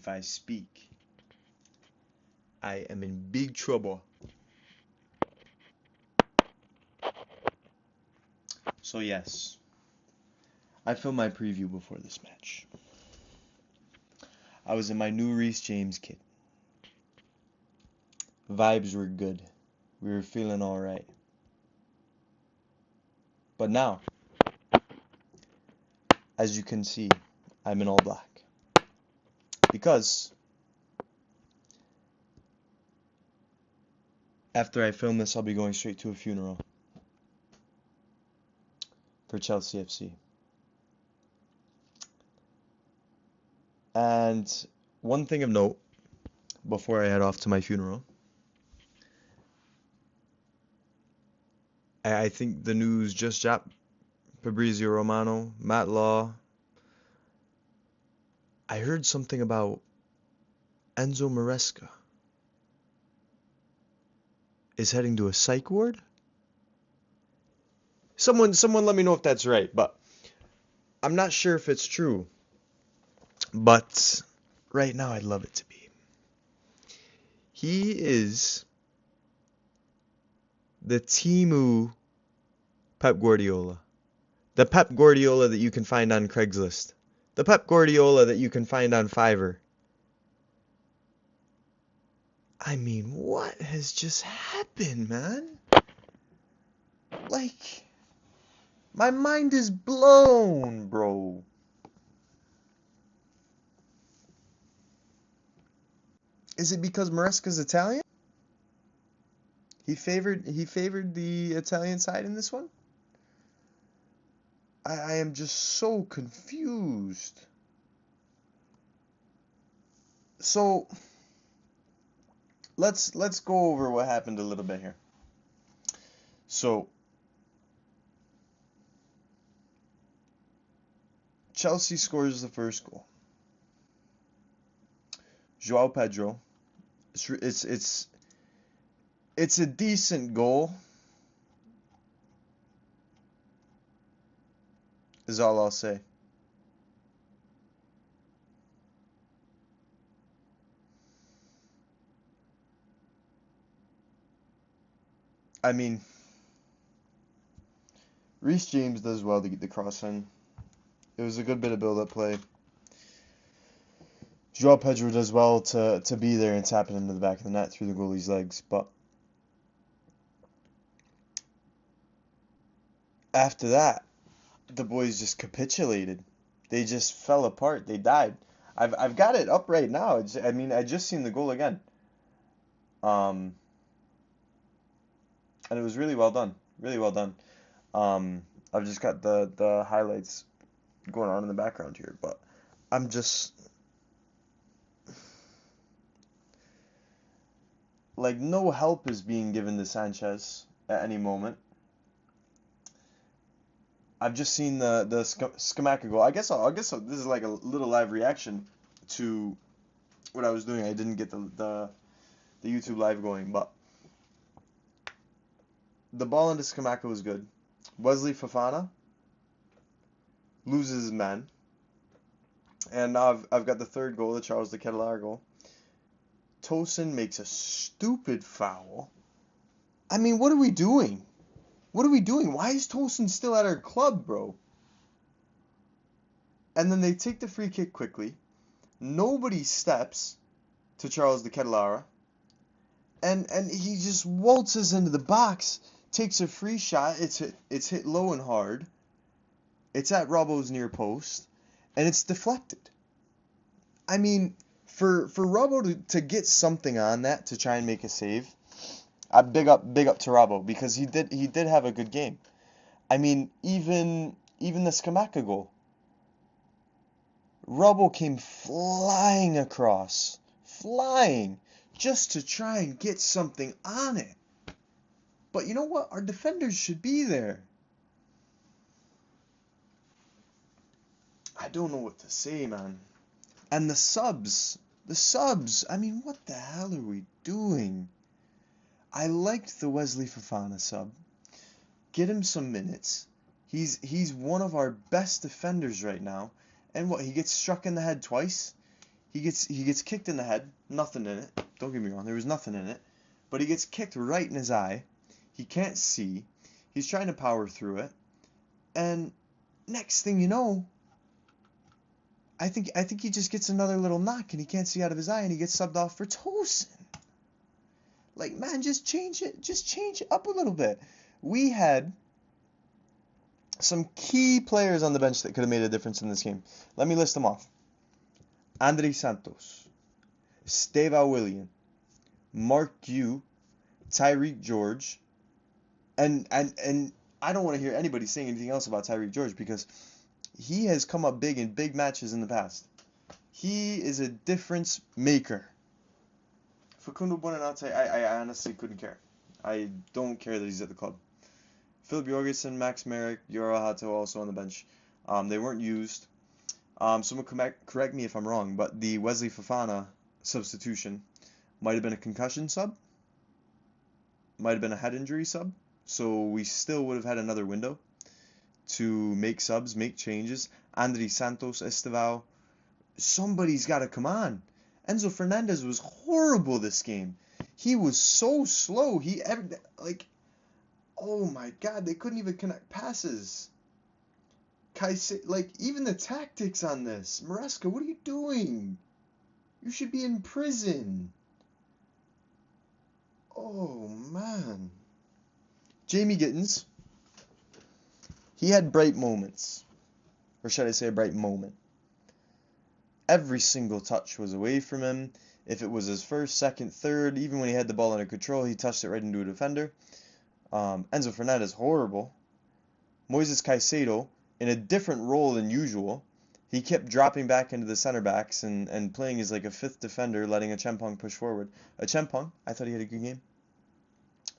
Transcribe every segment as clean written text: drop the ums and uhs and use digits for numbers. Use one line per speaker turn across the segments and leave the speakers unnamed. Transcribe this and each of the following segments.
If I speak, I am in big trouble. So yes, I filmed my preview before this match. I was in my new Reece James kit. Vibes were good. We were feeling alright. But now, as you can see, I'm in all black. Because after I film this, I'll be going straight to a funeral for Chelsea FC. And one thing of note before I head off to my funeral, I think the news just dropped. Fabrizio Romano, Matt Law. I heard something about Enzo Maresca is heading to a psych ward. Someone let me know if that's right, but I'm not sure if it's true. But right now I'd love it to be. He is the Timu Pep Guardiola. The Pep Guardiola that you can find on Craigslist. The Pep Guardiola that you can find on Fiverr. I mean, what has just happened, man? Like, my mind is blown, bro. Is it because Maresca's Italian? He favored the Italian side in this one? I am just so confused. So let's go over what happened a little bit here. So Chelsea scores the first goal. João Pedro. It's a decent goal, is all I'll say. I mean, Reece James does well to get the cross in. It was a good bit of build-up play. João Pedro does well to be there and tap it into the back of the net through the goalie's legs, but after that, the boys just capitulated. They just fell apart. They died. I've got it up right now. I just seen the goal again. And it was really well done. Really well done. I've just got the highlights going on in the background here, but I'm just like no help is being given to Sanchez at any moment. I've just seen the Scamacca goal. I guess this is like a little live reaction to what I was doing. I didn't get the YouTube live going, but the ball into Scamacca was good. Wesley Fofana loses his man, and now I've got the third goal, the Charles de Ketelaere goal. Tosin makes a stupid foul. I mean, what are we doing? What are we doing? Why is Tosin still at our club, bro? And then they take the free kick quickly. Nobody steps to Charles de Ketelaere. And he just waltzes into the box, takes a free shot. It's hit low and hard. It's at Robbo's near post, and it's deflected. I mean, for Robbo to get something on that to try and make a save, big up to Robbo, because he did have a good game. I mean, even the Scamacca goal, Robbo came flying across, just to try and get something on it. But you know what? Our defenders should be there. I don't know what to say, man. And the subs. I mean, what the hell are we doing? I liked the Wesley Fofana sub. Get him some minutes. He's one of our best defenders right now. And what, he gets struck in the head twice? He gets kicked in the head. Nothing in it. Don't get me wrong. There was nothing in it, but he gets kicked right in his eye. He can't see. He's trying to power through it, and next thing you know, I think he just gets another little knock and he can't see out of his eye and he gets subbed off for Tosin. Like, man, just change it up a little bit. We had some key players on the bench that could have made a difference in this game. Let me list them off. André Santos, Steva Willian, Mark Yu, Tyreek George, and I don't want to hear anybody saying anything else about Tyreek George because he has come up big in big matches in the past. He is a difference maker. Facundo Buonanotte, I honestly couldn't care. I don't care that he's at the club. Philip Jorgensen, Max Merrick, Yoro Hato also on the bench. They weren't used. Someone correct me if I'm wrong, but the Wesley Fofana substitution might have been a concussion sub, might have been a head injury sub, so we still would have had another window to make subs, make changes. André Santos, Estevao, somebody's got to come on. Enzo Fernandez was horrible this game. He was so slow. Oh my God, they couldn't even connect passes. Even the tactics on this. Maresca, what are you doing? You should be in prison. Oh man. Jamie Gittins, he had bright moments. Or should I say a bright moment? Every single touch was away from him. If it was his first, second, third, even when he had the ball under control, he touched it right into a defender. Enzo Fernandez, horrible. Moises Caicedo, in a different role than usual, he kept dropping back into the center backs and playing as like a fifth defender, letting Achampong push forward. Achampong, I thought he had a good game.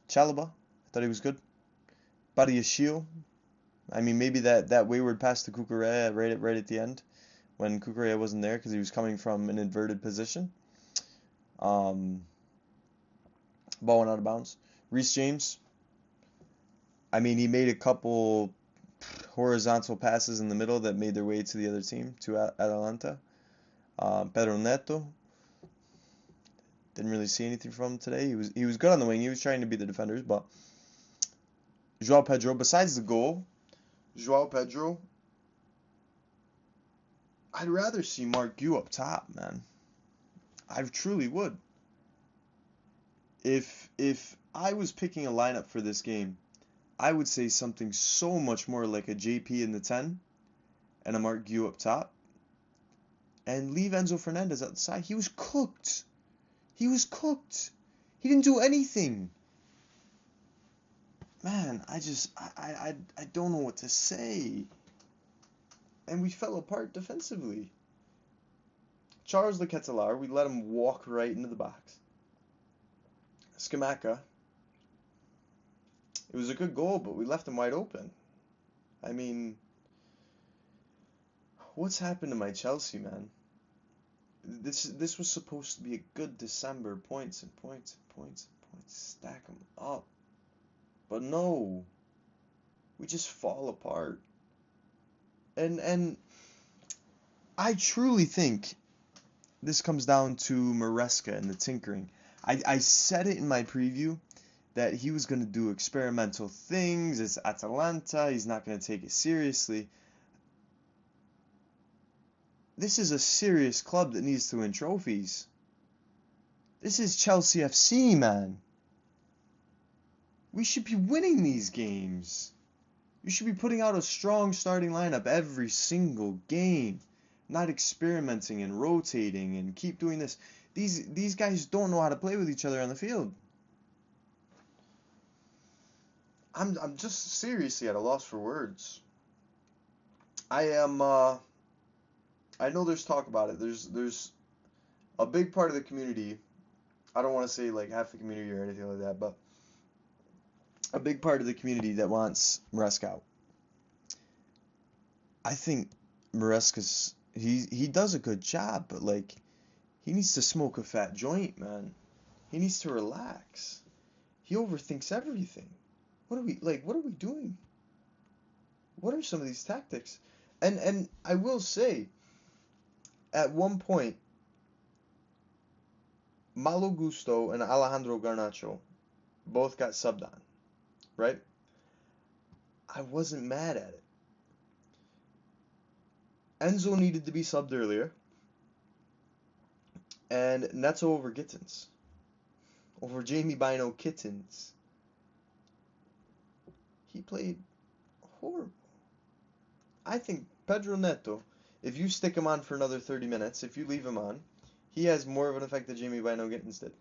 Chalobah, I thought he was good. Badiashile, I mean, maybe that wayward pass to Cucurella right at the end, when Cucurella wasn't there because he was coming from an inverted position. Ball went out of bounds. Reece James, I mean, he made a couple horizontal passes in the middle that made their way to the other team, to Atalanta. Pedro Neto, didn't really see anything from him today. He was good on the wing. He was trying to beat the defenders, but João Pedro, besides the goal, João Pedro, I'd rather see Mark Yu up top, man. I truly would. If I was picking a lineup for this game, I would say something so much more like a JP in the 10 and a Mark Yu up top, and leave Enzo Fernandez at the side. He was cooked. He didn't do anything. Man, I don't know what to say. And we fell apart defensively. Charles Le Ketelaere, we let him walk right into the box. Scamacca, it was a good goal, but we left him wide open. I mean, what's happened to my Chelsea, man? This was supposed to be a good December. Points and points and points and points. Stack them up. But no. We just fall apart. And I truly think this comes down to Maresca and the tinkering. I said it in my preview that he was going to do experimental things. It's Atalanta. He's not going to take it seriously. This is a serious club that needs to win trophies. This is Chelsea FC, man. We should be winning these games. You should be putting out a strong starting lineup every single game, not experimenting and rotating and keep doing this. These guys don't know how to play with each other on the field. I'm just seriously at a loss for words. I know there's talk about it. There's a big part of the community. I don't want to say like half the community or anything like that, but a big part of the community that wants Maresca out. I think Maresca's he does a good job, but like he needs to smoke a fat joint, man. He needs to relax. He overthinks everything. What are we doing? What are some of these tactics? And I will say, at one point, Malo Gusto and Alejandro Garnacho both got subbed on, right? I wasn't mad at it. Enzo needed to be subbed earlier, and Neto over Gittins. Over Jamie Bino Kittens. He played horrible. I think Pedro Neto, if you stick him on for another 30 minutes, if you leave him on, he has more of an effect than Jamie Bino Gittins did.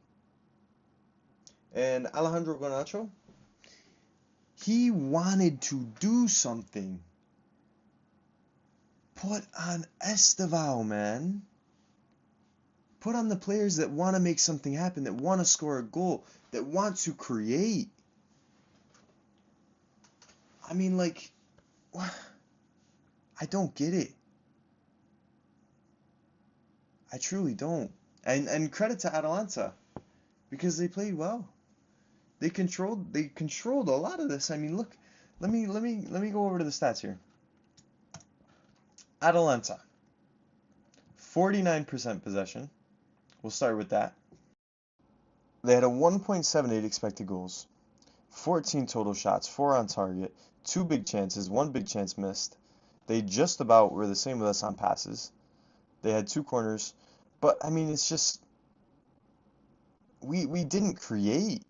And Alejandro Garnacho, he wanted to do something. Put on Estevao, man. Put on the players that want to make something happen, that want to score a goal, that want to create. I mean, like, I don't get it. I truly don't. And credit to Atalanta, because they played well. They controlled a lot of this. I mean, look, let me go over to the stats here. Atalanta, 49% possession. We'll start with that. They had a 1.78 expected goals, 14 total shots, 4 on target, 2 big chances, 1 big chance missed. They just about were the same with us on passes. They had 2 corners, but I mean, it's just we didn't create.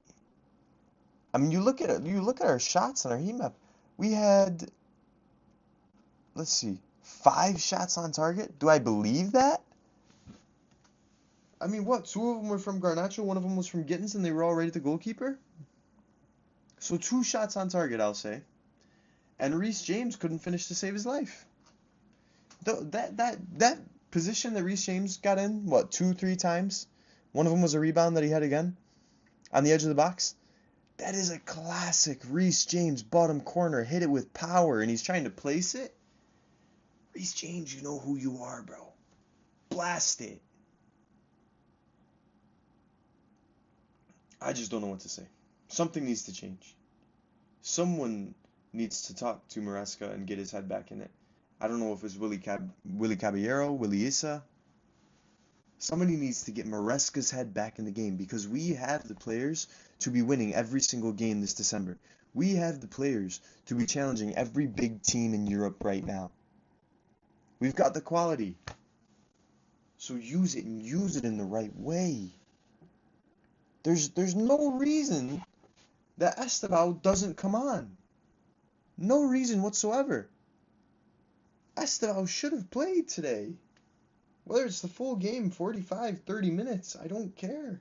I mean, you look at our shots on our heat map. We had, let's see, 5 shots on target. Do I believe that? I mean, what? 2 of them were from Garnacho, 1 of them was from Gittins, and they were all right at the goalkeeper? So 2 shots on target, I'll say. And Reece James couldn't finish to save his life. That position that Reece James got in, what, 2-3 times? One of them was a rebound that he had again on the edge of the box. That is a classic Reece James bottom corner, hit it with power, and he's trying to place it. Reece James, you know who you are, bro. Blast it. I just don't know what to say. Something needs to change. Someone needs to talk to Maresca and get his head back in it. I don't know if it's Willie Caballero, Willie Issa. Somebody needs to get Maresca's head back in the game, because we have the players to be winning every single game this December. We have the players to be challenging every big team in Europe right now. We've got the quality. So use it, and use it in the right way. There's no reason that Estevao doesn't come on. No reason whatsoever. Estevao should have played today. Whether it's the full game, 45, 30 minutes, I don't care.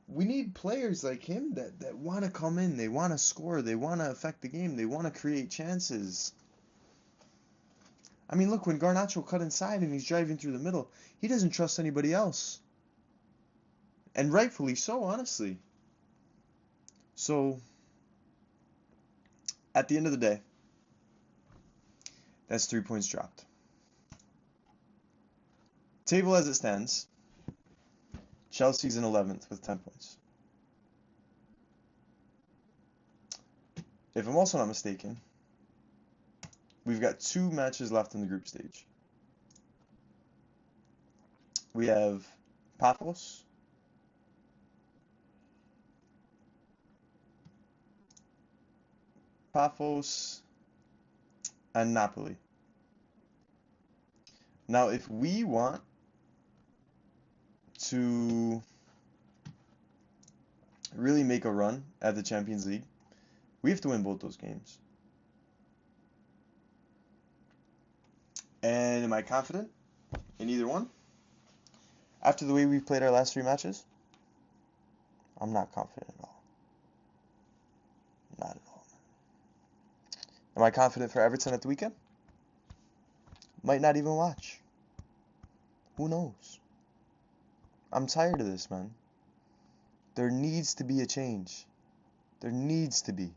We need players like him that want to come in, they want to score, they want to affect the game, they want to create chances. I mean, look, when Garnacho cut inside and he's driving through the middle, he doesn't trust anybody else. And rightfully so, honestly. So, at the end of the day, that's 3 points dropped. Table as it stands, Chelsea's in 11th with 10 points. If I'm also not mistaken, we've got 2 matches left in the group stage. We have Paphos and Napoli. Now, if we want to really make a run at the Champions League, we have to win both those games. And am I confident in either one? After the way we've played our last 3 matches, I'm not confident at all. Not at all. Am I confident for Everton at the weekend? Might not even watch. Who knows? I'm tired of this, man. There needs to be a change. There needs to be.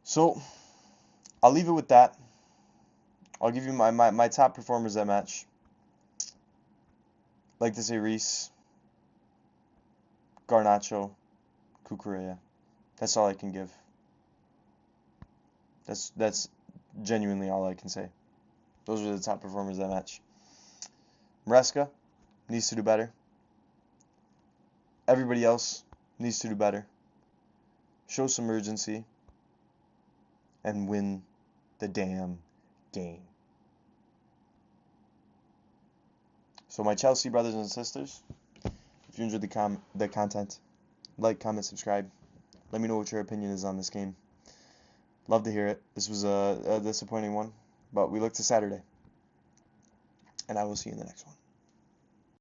So, I'll leave it with that. I'll give you my top performers that match. Like to say Reece, Garnacho, Cucurella. That's all I can give. That's genuinely all I can say. Those are the top performers that match. Maresca needs to do better. Everybody else needs to do better. Show some urgency and win the damn game. So my Chelsea brothers and sisters, if you enjoyed the content, like, comment, subscribe. Let me know what your opinion is on this game. Love to hear it. This was a disappointing one, but we look to Saturday. And I will see you in the next one.